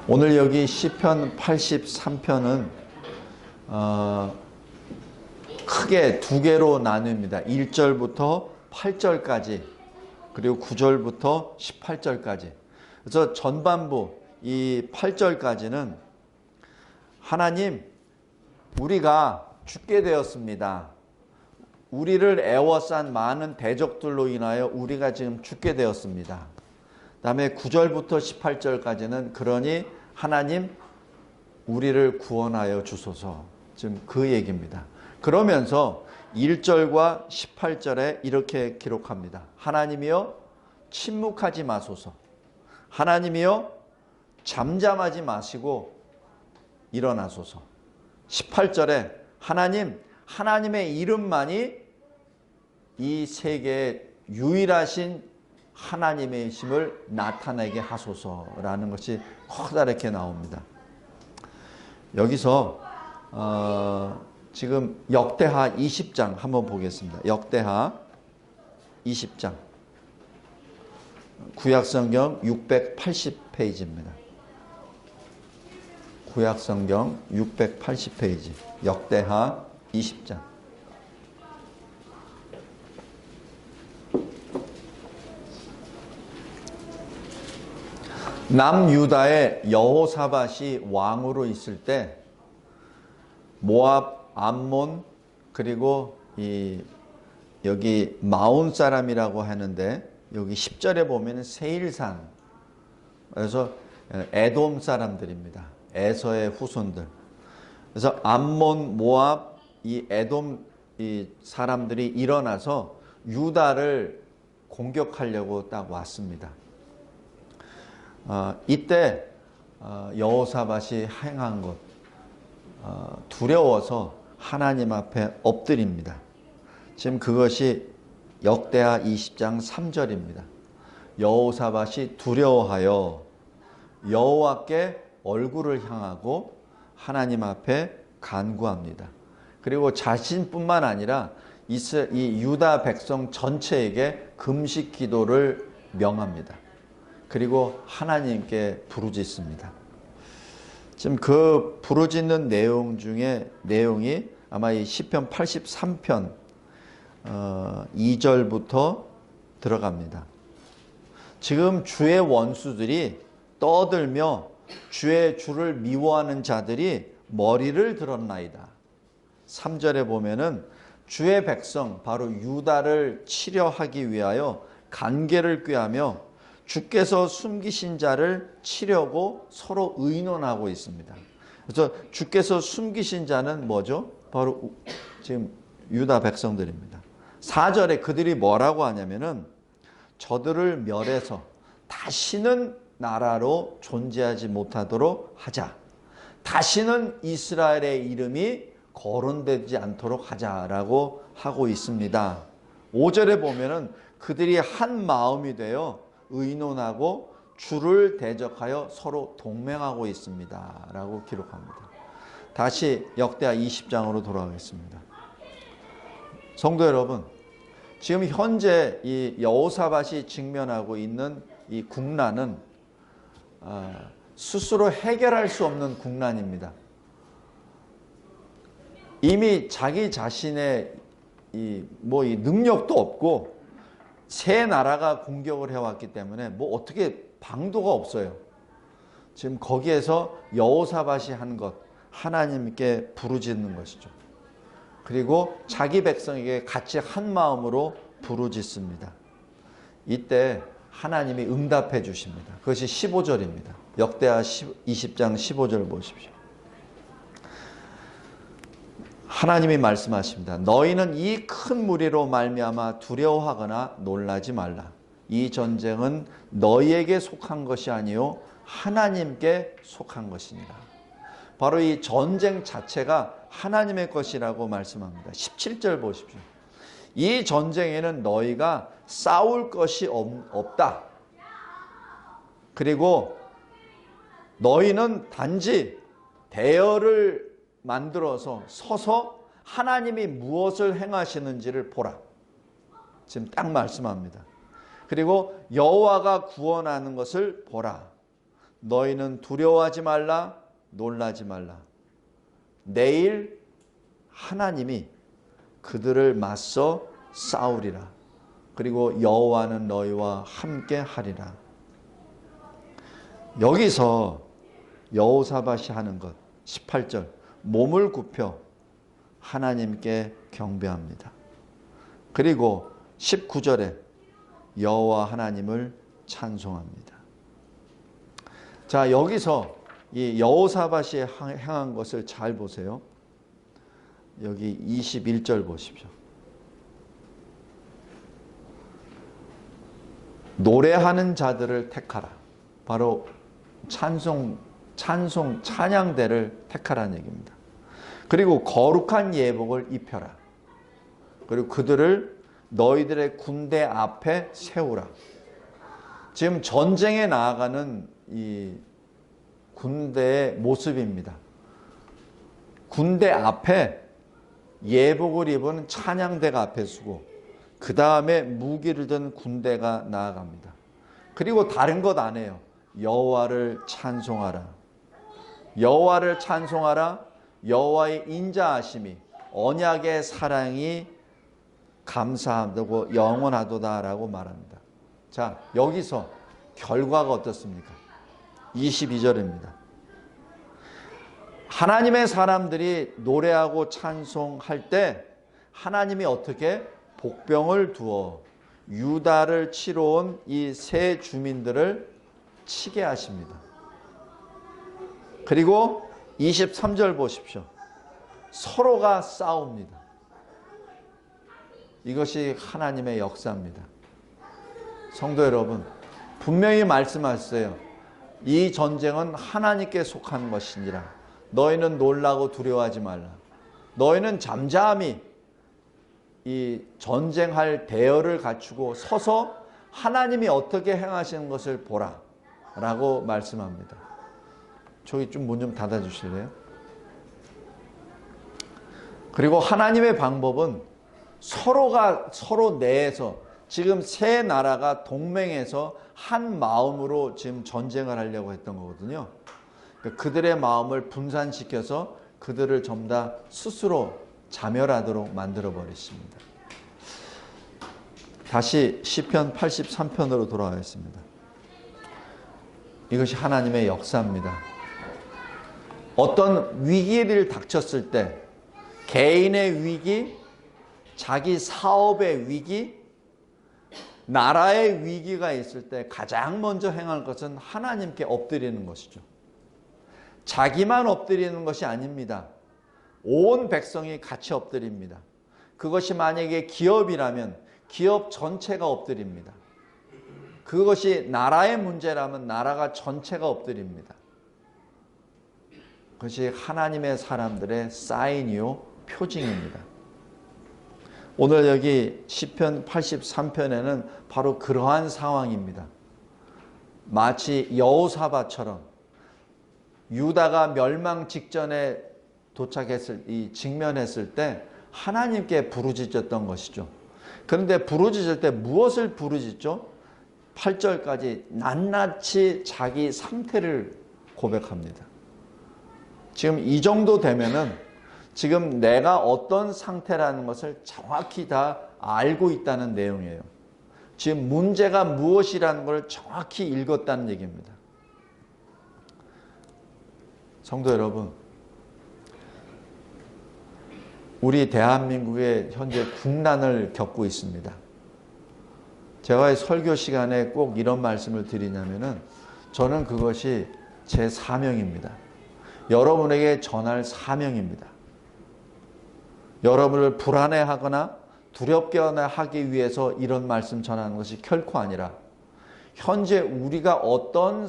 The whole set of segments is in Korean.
오늘 여기 시편 83편은 크게 두 개로 나뉩니다. 1절부터 8절까지 그리고 9절부터 18절까지. 그래서 전반부 이 8절까지는 하나님, 우리가 죽게 되었습니다. 우리를 애워싼 많은 대적들로 인하여 우리가 지금 죽게 되었습니다. 그 다음에 9절부터 18절까지는 그러니 하나님, 우리를 구원하여 주소서. 지금 그 얘기입니다. 그러면서 1절과 18절에 이렇게 기록합니다. 하나님이여 침묵하지 마소서. 하나님이여 잠잠하지 마시고 일어나소서. 18절에 하나님, 하나님의 이름만이 이 세계의 유일하신 하나님의 힘을 나타내게 하소서라는 것이 커다랗게 나옵니다. 여기서 지금 역대하 20장 한번 보겠습니다. 역대하 20장 구약성경 680페이지입니다. 구약성경 680페이지 역대하 20장. 남유다의 여호사밧이 왕으로 있을 때 모압, 암몬, 그리고 여기 마온 사람이라고 하는데 여기 10절에 보면 세일산, 그래서 에돔 사람들입니다. 에서의 후손들. 그래서 암몬, 모압, 이 에돔 이 사람들이 일어나서 유다를 공격하려고 딱 왔습니다. 이때 여호사밧이 행한 것, 두려워서 하나님 앞에 엎드립니다. 지금 그것이 역대하 20장 3절입니다. 여호사밧이 두려워하여 여호와께 얼굴을 향하고 하나님 앞에 간구합니다. 그리고 자신뿐만 아니라 이 유다 백성 전체에게 금식 기도를 명합니다. 그리고 하나님께 부르짖습니다. 지금 그 부르짖는 내용 중에 내용이 아마 이 시편 83편 2절부터 들어갑니다. 지금 주의 원수들이 떠들며 주를 미워하는 자들이 머리를 들었나이다. 3절에 보면은 주의 백성 바로 유다를 치려하기 위하여 간계를 꾀하며 주께서 숨기신 자를 치려고 서로 의논하고 있습니다. 그래서 주께서 숨기신 자는 뭐죠? 바로 지금 유다 백성들입니다. 4절에 그들이 뭐라고 하냐면은 저들을 멸해서 다시는 나라로 존재하지 못하도록 하자. 다시는 이스라엘의 이름이 거론되지 않도록 하자라고 하고 있습니다. 5절에 보면은 그들이 한 마음이 되어 의논하고 주를 대적하여 서로 동맹하고 있습니다 라고 기록합니다. 다시 역대하 20장으로 돌아가겠습니다. 성도 여러분, 지금 현재 이 여호사밧이 직면하고 있는 이 국난은 스스로 해결할 수 없는 국난입니다. 이미 자기 자신의 이 능력도 없고 새 나라가 공격을 해왔기 때문에 어떻게 방도가 없어요. 지금 거기에서 여호사밧이 한 것, 하나님께 부르짖는 것이죠. 그리고 자기 백성에게 같이 한 마음으로 부르짖습니다. 이때 하나님이 응답해 주십니다. 그것이 15절입니다. 역대하 20장 15절 보십시오. 하나님이 말씀하십니다. 너희는 이 큰 무리로 말미암아 두려워하거나 놀라지 말라. 이 전쟁은 너희에게 속한 것이 아니요 하나님께 속한 것이니라. 바로 이 전쟁 자체가 하나님의 것이라고 말씀합니다. 17절 보십시오. 이 전쟁에는 너희가 싸울 것이 없다. 그리고 너희는 단지 대열을 만들어서 서서 하나님이 무엇을 행하시는지를 보라. 지금 딱 말씀합니다. 그리고 여호와가 구원하는 것을 보라. 너희는 두려워하지 말라, 놀라지 말라. 내일 하나님이 그들을 맞서 싸우리라. 그리고 여호와는 너희와 함께 하리라. 여기서 여호사밧이 하는 것 18절 몸을 굽혀 하나님께 경배합니다. 그리고 19절에 여호와 하나님을 찬송합니다. 자, 여기서 이 여호사밧이 행한 것을 잘 보세요. 여기 21절 보십시오. 노래하는 자들을 택하라. 바로 찬양대를 택하라는 얘기입니다. 그리고 거룩한 예복을 입혀라. 그리고 그들을 너희들의 군대 앞에 세우라. 지금 전쟁에 나아가는 이 군대의 모습입니다. 군대 앞에 예복을 입은 찬양대가 앞에 서고 그 다음에 무기를 든 군대가 나아갑니다. 그리고 다른 것 안 해요. 여호와를 찬송하라. 여호와를 찬송하라. 여호와의 인자하심이 언약의 사랑이 감사하고 영원하도다라고 말합니다. 자, 여기서 결과가 어떻습니까? 22절입니다. 하나님의 사람들이 노래하고 찬송할 때 하나님이 어떻게 복병을 두어 유다를 치러 온 이 세 주민들을 치게 하십니다. 그리고 23절 보십시오. 서로가 싸웁니다. 이것이 하나님의 역사입니다. 성도 여러분, 분명히 말씀하셨어요. 이 전쟁은 하나님께 속한 것이니라. 너희는 놀라고 두려워하지 말라. 너희는 잠잠히 이 전쟁할 대열을 갖추고 서서 하나님이 어떻게 행하시는 것을 보라 라고 말씀합니다. 저기 좀 문 좀 닫아 주실래요? 그리고 하나님의 방법은 서로 내에서 지금 세 나라가 동맹해서 한 마음으로 지금 전쟁을 하려고 했던 거거든요. 그들의 마음을 분산시켜서 그들을 전부 다 스스로 자멸하도록 만들어 버리십니다. 다시 시편 83편으로 돌아가겠습니다. 이것이 하나님의 역사입니다. 어떤 위기를 닥쳤을 때 개인의 위기, 자기 사업의 위기, 나라의 위기가 있을 때 가장 먼저 행할 것은 하나님께 엎드리는 것이죠. 자기만 엎드리는 것이 아닙니다. 온 백성이 같이 엎드립니다. 그것이 만약에 기업이라면 기업 전체가 엎드립니다. 그것이 나라의 문제라면 나라가 전체가 엎드립니다. 그것이 하나님의 사람들의 사인이요 표징입니다. 오늘 여기 시편 83편에는 바로 그러한 상황입니다. 마치 여호사밧처럼 유다가 멸망 직전에 직면했을 때 하나님께 부르짖었던 것이죠. 그런데 부르짖을 때 무엇을 부르짖죠? 8절까지 낱낱이 자기 상태를 고백합니다. 지금 이 정도 되면은 지금 내가 어떤 상태라는 것을 정확히 다 알고 있다는 내용이에요. 지금 문제가 무엇이라는 걸 정확히 읽었다는 얘기입니다. 성도 여러분, 우리 대한민국에 현재 국난을 겪고 있습니다. 제가 설교 시간에 꼭 이런 말씀을 드리냐면은 저는 그것이 제 사명입니다. 여러분에게 전할 사명입니다. 여러분을 불안해하거나 두렵게 하기 위해서 이런 말씀 전하는 것이 결코 아니라 현재 우리가 어떤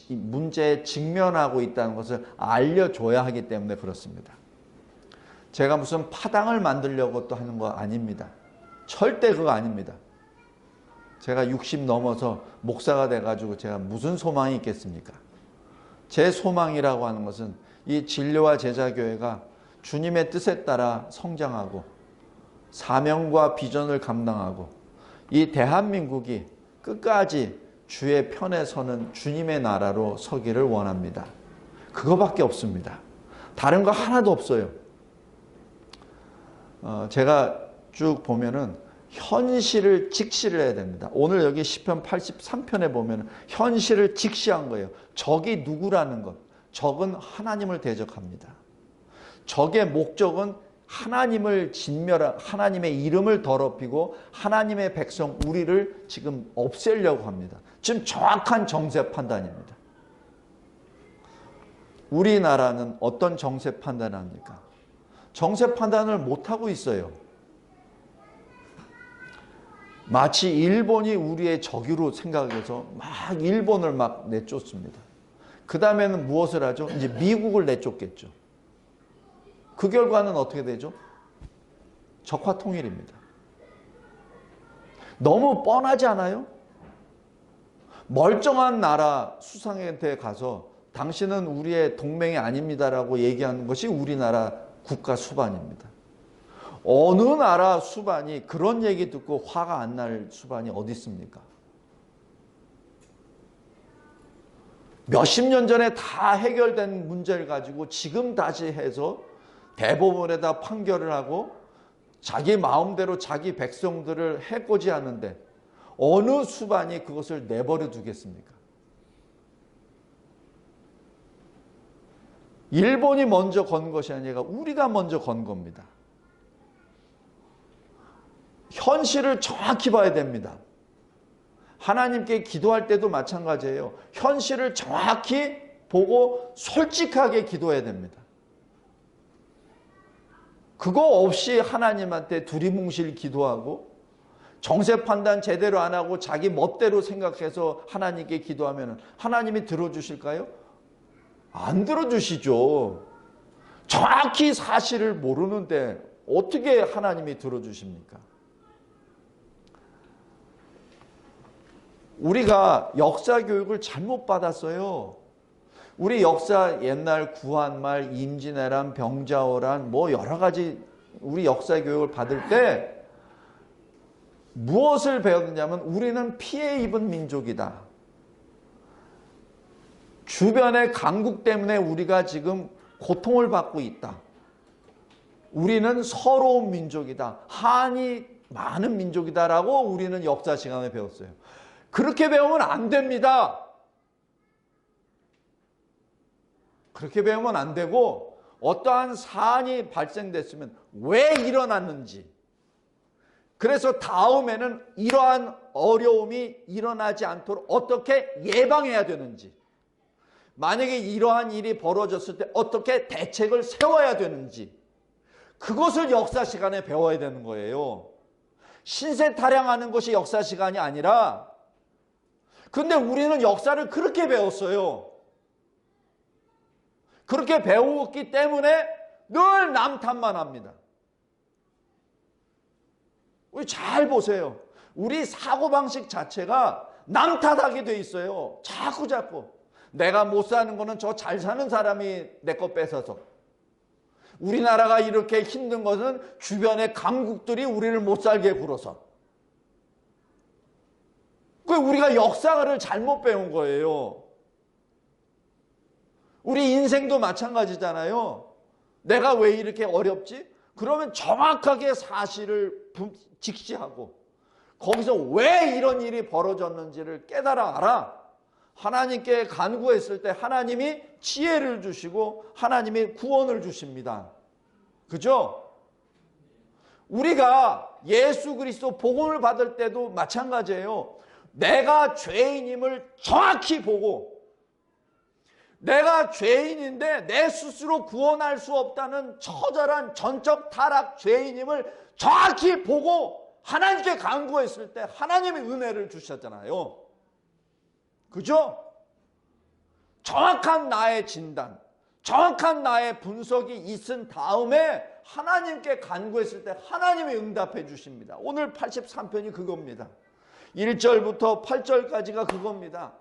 문제에 직면하고 있다는 것을 알려줘야 하기 때문에 그렇습니다. 제가 무슨 파당을 만들려고 또 하는 거 아닙니다. 절대 그거 아닙니다. 제가 60 넘어서 목사가 돼가지고 제가 무슨 소망이 있겠습니까? 제 소망이라고 하는 것은 이 진료와 제자교회가 주님의 뜻에 따라 성장하고 사명과 비전을 감당하고 이 대한민국이 끝까지 주의 편에 서는 주님의 나라로 서기를 원합니다. 그거밖에 없습니다. 다른 거 하나도 없어요. 제가 쭉 보면은 현실을 직시를 해야 됩니다. 오늘 여기 시편 83편에 보면 현실을 직시한 거예요. 적이 누구라는 것. 적은 하나님을 대적합니다. 적의 목적은 하나님을 진멸한, 하나님의 이름을 더럽히고 하나님의 백성 우리를 지금 없애려고 합니다. 지금 정확한 정세 판단입니다. 우리나라는 어떤 정세 판단을 합니까? 정세 판단을 못하고 있어요. 마치 일본이 우리의 적으로 생각해서 막 일본을 막 내쫓습니다. 그 다음에는 무엇을 하죠? 이제 미국을 내쫓겠죠. 그 결과는 어떻게 되죠? 적화 통일입니다. 너무 뻔하지 않아요? 멀쩡한 나라 수상한테 가서 당신은 우리의 동맹이 아닙니다라고 얘기하는 것이 우리나라 국가 수반입니다. 어느 나라 수반이 그런 얘기 듣고 화가 안 날 수반이 어디 있습니까? 몇십 년 전에 다 해결된 문제를 가지고 지금 다시 해서 대법원에다 판결을 하고 자기 마음대로 자기 백성들을 해코지하는데 어느 수반이 그것을 내버려 두겠습니까? 일본이 먼저 건 것이 아니라 우리가 먼저 건 겁니다. 현실을 정확히 봐야 됩니다. 하나님께 기도할 때도 마찬가지예요. 현실을 정확히 보고 솔직하게 기도해야 됩니다. 그거 없이 하나님한테 두리뭉실 기도하고 정세 판단 제대로 안 하고 자기 멋대로 생각해서 하나님께 기도하면 하나님이 들어주실까요? 안 들어주시죠. 정확히 사실을 모르는데 어떻게 하나님이 들어주십니까? 우리가 역사 교육을 잘못 받았어요. 우리 역사 옛날 구한말, 임진왜란, 병자호란 뭐 여러 가지 우리 역사 교육을 받을 때 무엇을 배웠느냐면 우리는 피해 입은 민족이다. 주변의 강국 때문에 우리가 지금 고통을 받고 있다. 우리는 서러운 민족이다. 한이 많은 민족이다라고 우리는 역사 시간에 배웠어요. 그렇게 배우면 안 됩니다. 그렇게 배우면 안 되고 어떠한 사안이 발생됐으면 왜 일어났는지, 그래서 다음에는 이러한 어려움이 일어나지 않도록 어떻게 예방해야 되는지, 만약에 이러한 일이 벌어졌을 때 어떻게 대책을 세워야 되는지, 그것을 역사 시간에 배워야 되는 거예요. 신세 타령하는 것이 역사 시간이 아니라, 근데 우리는 역사를 그렇게 배웠어요. 그렇게 배웠기 때문에 늘 남 탓만 합니다. 우리 잘 보세요. 우리 사고방식 자체가 남 탓하게 돼 있어요. 자꾸. 내가 못 사는 거는 저 잘 사는 사람이 내 거 뺏어서. 우리나라가 이렇게 힘든 것은 주변의 강국들이 우리를 못 살게 굴어서. 우리가 역사를 잘못 배운 거예요. 우리 인생도 마찬가지잖아요. 내가 왜 이렇게 어렵지? 그러면 정확하게 사실을 직시하고 거기서 왜 이런 일이 벌어졌는지를 깨달아 알아. 하나님께 간구했을 때 하나님이 지혜를 주시고 하나님이 구원을 주십니다. 그죠? 우리가 예수 그리스도 복음을 받을 때도 마찬가지예요. 내가 죄인임을 정확히 보고 내가 죄인인데 내 스스로 구원할 수 없다는 처절한 전적 타락 죄인임을 정확히 보고 하나님께 간구했을 때 하나님의 은혜를 주셨잖아요. 그죠? 정확한 나의 진단, 정확한 나의 분석이 있은 다음에 하나님께 간구했을 때 하나님이 응답해 주십니다. 오늘 83편이 그겁니다. 1절부터 8절까지가 그겁니다.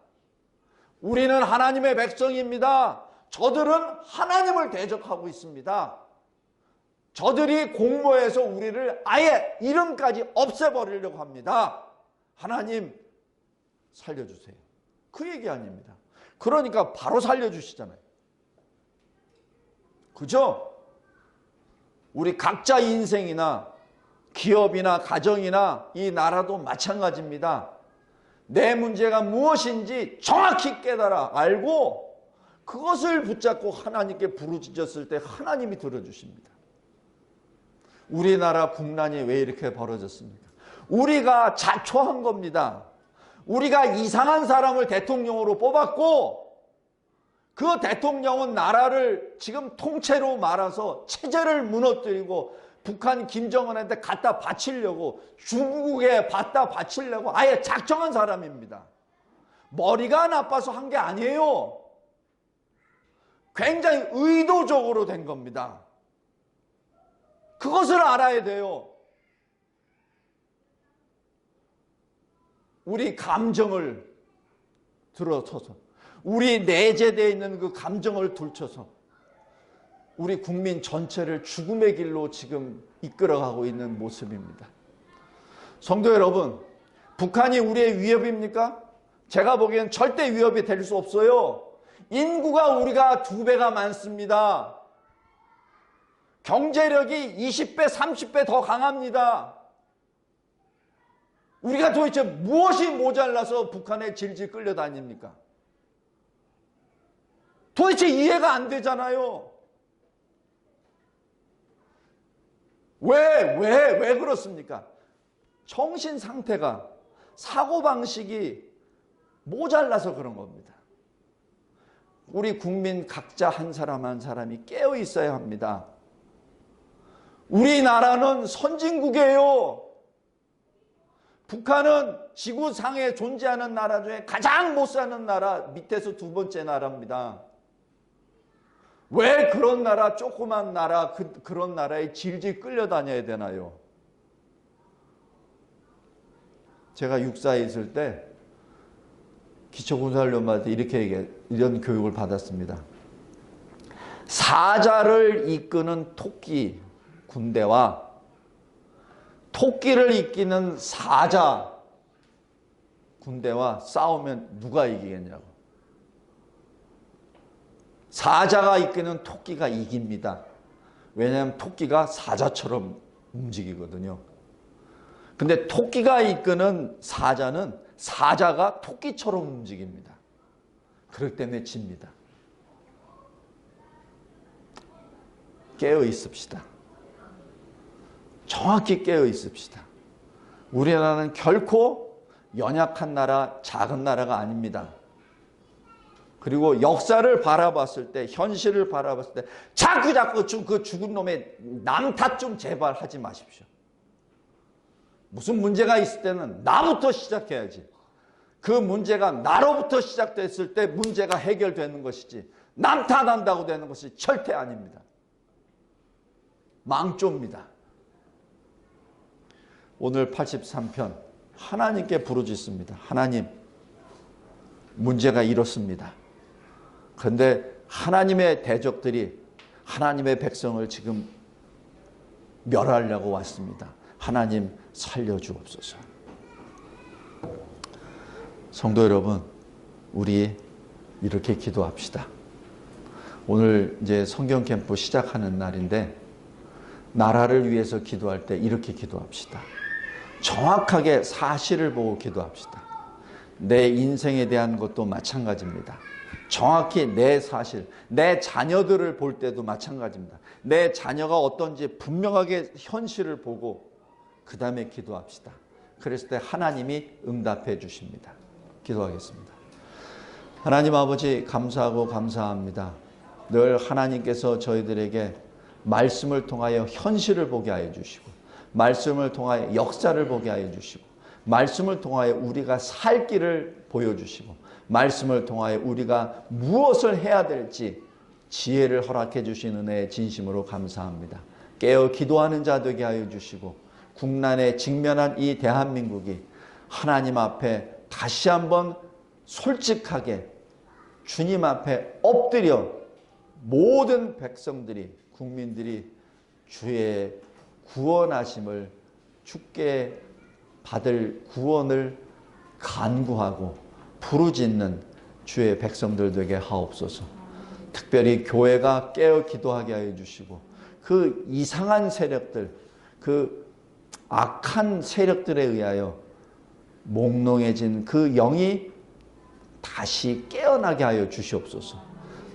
우리는 하나님의 백성입니다. 저들은 하나님을 대적하고 있습니다. 저들이 공모해서 우리를 아예 이름까지 없애버리려고 합니다. 하나님, 살려주세요. 그 얘기 아닙니다. 그러니까 바로 살려주시잖아요. 그죠? 우리 각자 인생이나 기업이나 가정이나 이 나라도 마찬가지입니다. 내 문제가 무엇인지 정확히 깨달아 알고 그것을 붙잡고 하나님께 부르짖었을 때 하나님이 들어주십니다. 우리나라 국난이 왜 이렇게 벌어졌습니까? 우리가 자초한 겁니다. 우리가 이상한 사람을 대통령으로 뽑았고 그 대통령은 나라를 지금 통째로 말아서 체제를 무너뜨리고 북한 김정은한테 갖다 바치려고 중국에 갖다 바치려고 아예 작정한 사람입니다. 머리가 나빠서 한 게 아니에요. 굉장히 의도적으로 된 겁니다. 그것을 알아야 돼요. 우리 감정을 들어서서 우리 내재되어 있는 그 감정을 들춰서 우리 국민 전체를 죽음의 길로 지금 이끌어가고 있는 모습입니다. 성도 여러분, 북한이 우리의 위협입니까? 제가 보기엔 절대 위협이 될 수 없어요. 인구가 우리가 2배가 많습니다. 경제력이 20배, 30배 더 강합니다. 우리가 도대체 무엇이 모자라서 북한에 질질 끌려다닙니까? 도대체 이해가 안 되잖아요. 왜 그렇습니까? 정신 상태가, 사고방식이 모자라서 그런 겁니다. 우리 국민 각자 한 사람 한 사람이 깨어 있어야 합니다. 우리나라는 선진국이에요. 북한은 지구상에 존재하는 나라 중에 가장 못 사는 나라, 밑에서 2번째 나라입니다. 왜 그런 나라, 조그만 나라, 그런 나라에 질질 끌려다녀야 되나요? 제가 육사에 있을 때 기초군사훈련받을 때 이런 교육을 받았습니다. 사자를 이끄는 토끼 군대와 토끼를 이끄는 사자 군대와 싸우면 누가 이기겠냐고. 사자가 이끄는 토끼가 이깁니다. 왜냐하면 토끼가 사자처럼 움직이거든요. 근데 토끼가 이끄는 사자는 사자가 토끼처럼 움직입니다. 그렇기 때문에 집니다. 깨어 있읍시다. 정확히 깨어 있읍시다. 우리나라는 결코 연약한 나라, 작은 나라가 아닙니다. 그리고 역사를 바라봤을 때, 현실을 바라봤을 때 자꾸 그 죽은 놈의 남 탓 좀 제발 하지 마십시오. 무슨 문제가 있을 때는 나부터 시작해야지. 그 문제가 나로부터 시작됐을 때 문제가 해결되는 것이지 남 탓한다고 되는 것이 절대 아닙니다. 망조입니다. 오늘 83편 하나님께 부르짖습니다. 하나님, 문제가 이렇습니다. 그런데 하나님의 대적들이 하나님의 백성을 지금 멸하려고 왔습니다. 하나님 살려주옵소서. 성도 여러분, 우리 이렇게 기도합시다. 오늘 이제 성경 캠프 시작하는 날인데 나라를 위해서 기도할 때 이렇게 기도합시다. 정확하게 사실을 보고 기도합시다. 내 인생에 대한 것도 마찬가지입니다. 정확히 내 사실, 내 자녀들을 볼 때도 마찬가지입니다. 내 자녀가 어떤지 분명하게 현실을 보고 그 다음에 기도합시다. 그랬을 때 하나님이 응답해 주십니다. 기도하겠습니다. 하나님 아버지, 감사하고 감사합니다. 늘 하나님께서 저희들에게 말씀을 통하여 현실을 보게 하여 주시고, 말씀을 통하여 역사를 보게 하여 주시고, 말씀을 통하여 우리가 살 길을 보여주시고, 말씀을 통하여 우리가 무엇을 해야 될지 지혜를 허락해 주신 은혜에 진심으로 감사합니다. 깨어 기도하는 자 되게 하여 주시고, 국난에 직면한 이 대한민국이 하나님 앞에 다시 한번 솔직하게 주님 앞에 엎드려 모든 백성들이, 국민들이 주의 구원하심을, 주께 받을 구원을 간구하고 부르짖는 주의 백성들 되게 하옵소서. 특별히 교회가 깨어 기도하게 하여 주시고 그 이상한 세력들, 그 악한 세력들에 의하여 몽롱해진 그 영이 다시 깨어나게 하여 주시옵소서.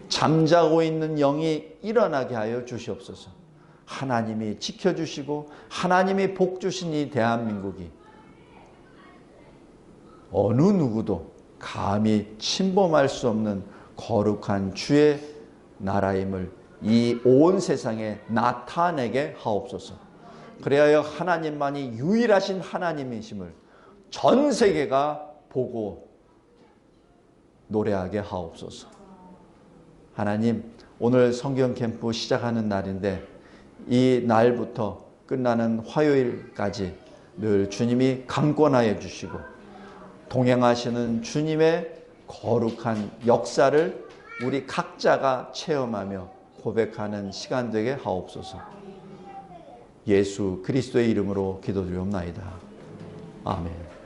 잠자고 있는 영이 일어나게 하여 주시옵소서. 하나님이 지켜주시고 하나님이 복 주신 이 대한민국이 어느 누구도 감히 침범할 수 없는 거룩한 주의 나라임을 이 온 세상에 나타내게 하옵소서. 그래야 하나님만이 유일하신 하나님이심을 전 세계가 보고 노래하게 하옵소서. 하나님, 오늘 성경 캠프 시작하는 날인데 이 날부터 끝나는 화요일까지 늘 주님이 강권하여 주시고 동행하시는 주님의 거룩한 역사를 우리 각자가 체험하며 고백하는 시간 되게 하옵소서. 예수 그리스도의 이름으로 기도드리옵나이다. 아멘.